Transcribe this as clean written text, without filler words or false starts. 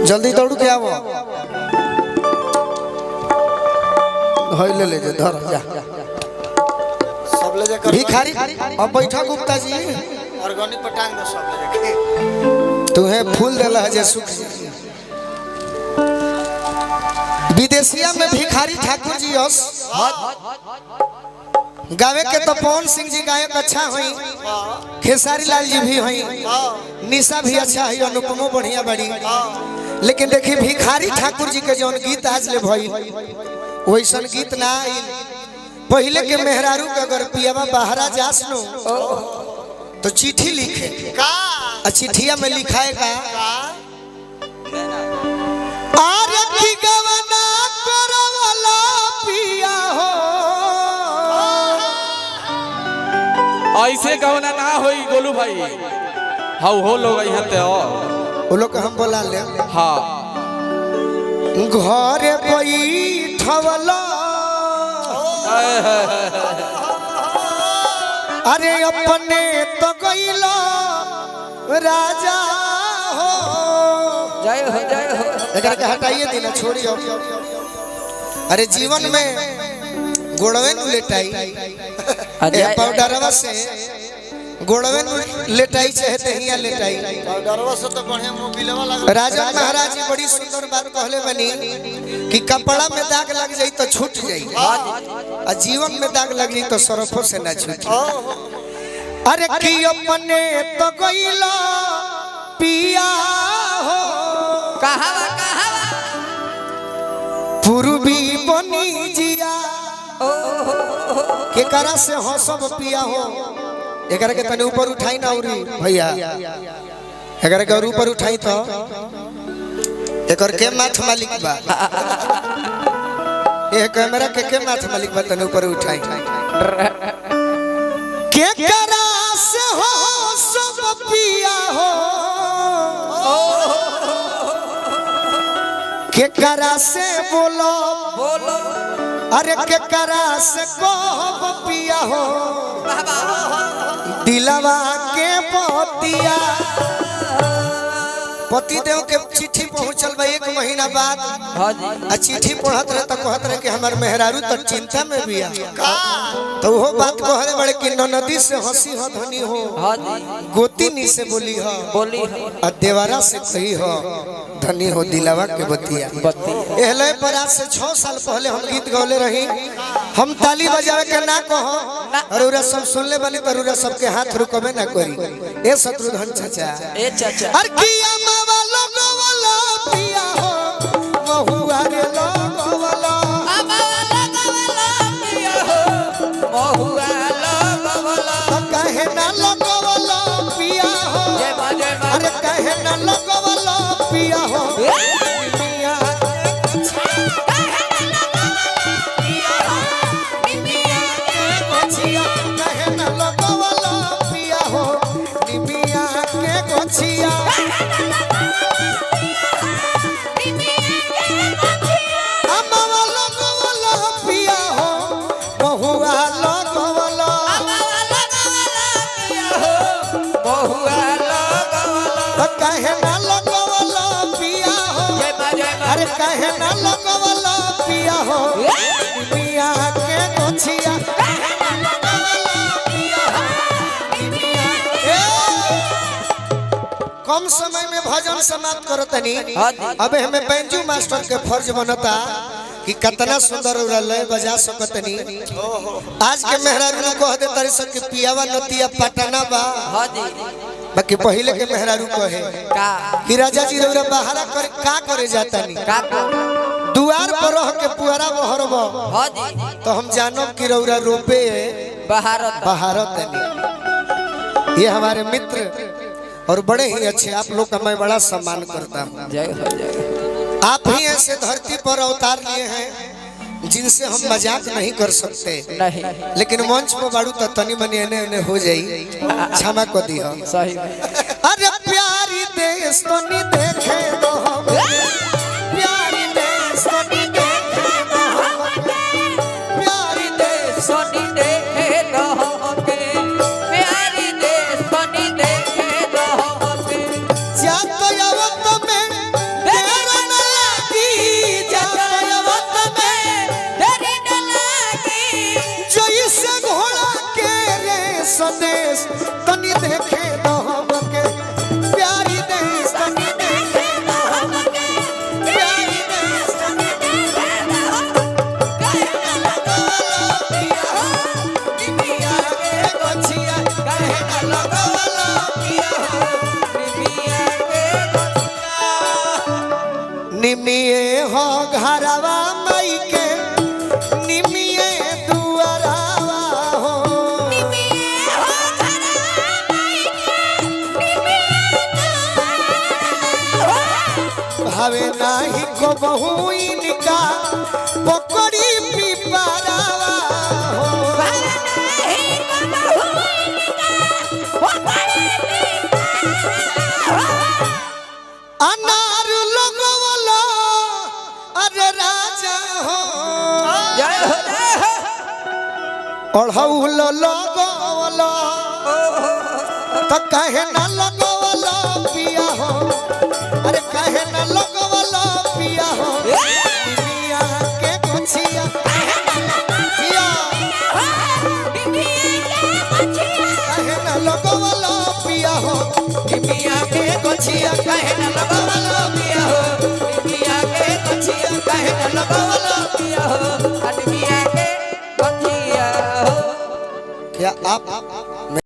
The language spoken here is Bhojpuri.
जल्दी दौड़ के आवो ले धर जा सब ले जाकर भिखारी अब बैठा गुप्ता जी ऑर्गेनिक पटांग दो सब ले जाके तुम्हें फूल देला है जे सुख विदेशिया में भिखारी ठाकुर जी यस गावे के तो पवन सिंह जी गायक अच्छा हुई, खेसारी लाल जी भी हुई, निशा भी अच्छा है, अनुपमो बढ़िया बड़ी। लेकिन देखी भिखारी ठाकुर जी के जौन गीत आज ले भई वैसन गीत ना आई। पहले के मेहरारू के अगर पियावा बाहरा जास नो तो चिट्ठी लिखे का चिट्ठिया में लिखाएगा आरे की गवना करवला पिया हो। ऐसे गवना ना होई गोलू भाई। हाउ हो लोग यहाँ ते वो लोग हम बोला ले हाँ घरे बैठवला अरे अपने तो गइला राजा हो। जय हो जय हो। एकरा के हटाइए देना छोड़ियो। अरे जीवन में गोड़वे नु लेटाई पाउडरवा से गोड़वे नु लेटाई चाहे तहिया लेटाई पाउडरवा से तो बढ़िया मोबिलवा लग राजा महाराज जी बड़ी सुंदर बात कहले बनी कि कपड़ा में दाग लग जाई तो छूट जाई और जीवन में दाग लग जाई तो सरफों से ना छूटी। अरे की अपने तो गइला पिया हो कहावा कहावा पूर्वी बनी जिया के करा से हो सब पिया हो। एकरा के तने ऊपर उठाई ना औरी भैया एकरा के ऊपर उठाई तो एकर के माथ मालिक बा ए कैमरा के माथ मालिक बा तने ऊपर उठाई के करा से हो सब पिया हो के करा से बोलो बोलो अरे के करा से कहब पिया हो दिलवा के पतिया पति देव के चिट्ठी पहुंचल बा 1 महीना बाद हाँ जी आ चिट्ठी पढ़त रहे तो कहत रहे कि हमार मेहरारू तो चिंता में बिया तो वो बात कहले बड़े कि नदी से हंसी हो धनी हो हाँ जी गोतिनी से बोली हो बोली आ देवारा से कही हो धनी हो दिलवा के बतिया बत्ती एहले पर आज से 6 साल पहले हम गीत गौले रही। हम ताली बजावे के ना कहो अरुरा सब सुनले बनी तरुरा सबके हाथ रुकबे ना करी ए शत्रुघ्न चाचा ए चाचा अर किया मावा लोगो वाला पिया हो बहुआ रे लोगो वाला बहुआ लगवला तो कहे ना लोगो वाला पिया हो जय मां अरे कहे ना लोगो वाला पिया हो मियां कहे ना लोगो वाला पिया हो निमिया के गोछिया अम्मा लोगो वाला पिया हो बहुआ लोगो वाला बहुआ लगवला तो कहे ना लोगो वाला पिया हो जय मां अरे कहे ना लोगो वाला पिया हो मिया के गोछिया कम समय में भजन समाप्त करतनी हाँ जी। अबे हमें बैंजू मास्टर के फर्ज बनता कि कितना सुंदर लय बजा सकतनी। आज के मेहरारू कह दे तारी सब कि पियावा नतिया पटना बा हाँ जी बाकी पहले के मेहरारू कहे का कि राजा जी रउरा बाहरा करे का करे जाता नहीं का दुआर पर रह के पुआरा बहरब हाँ जी तो हम जानो कि रउरा रोपे भारत बहारत ये हमारे मित्र और बड़े ही अच्छे आप लोग का मैं बड़ा सम्मान करता हूँ। जय हो जय हो आप ही ऐसे धरती पर अवतार लिए हैं जिनसे हम मजाक नहीं कर सकते नहीं लेकिन मंच पर बाड़ू तो तनी मनी एने एने हो जाई क्षमा को दियो। सही अरे प्यारी देश तो नहीं देखे तो हम प्यारी देश तो नहीं देखे तो हम प्यारी देश सोनी देखे रहोगे प्यारी देश सोनी देखे रहोगे जात आवत में देर निमिये हो घरवा माई के निमिये दुआरावा हो भावे नाही को बहु इनका पकड़ी पिपरावा हो अनार लगवला अरे राजा हो जय हो जय हो ओढ़ौल लगवला तो कहे न लगवला पिया हो अरे कहे न लगवला पिया हो दुनिया के कुछिया पिया कहे न लगवला पिया हो दुनिया के कुछिया कहे न लगवला पिया हो दुनिया के कुछिया कहे न लगवला पिया हो अटकिया के बचिया हो क्या आप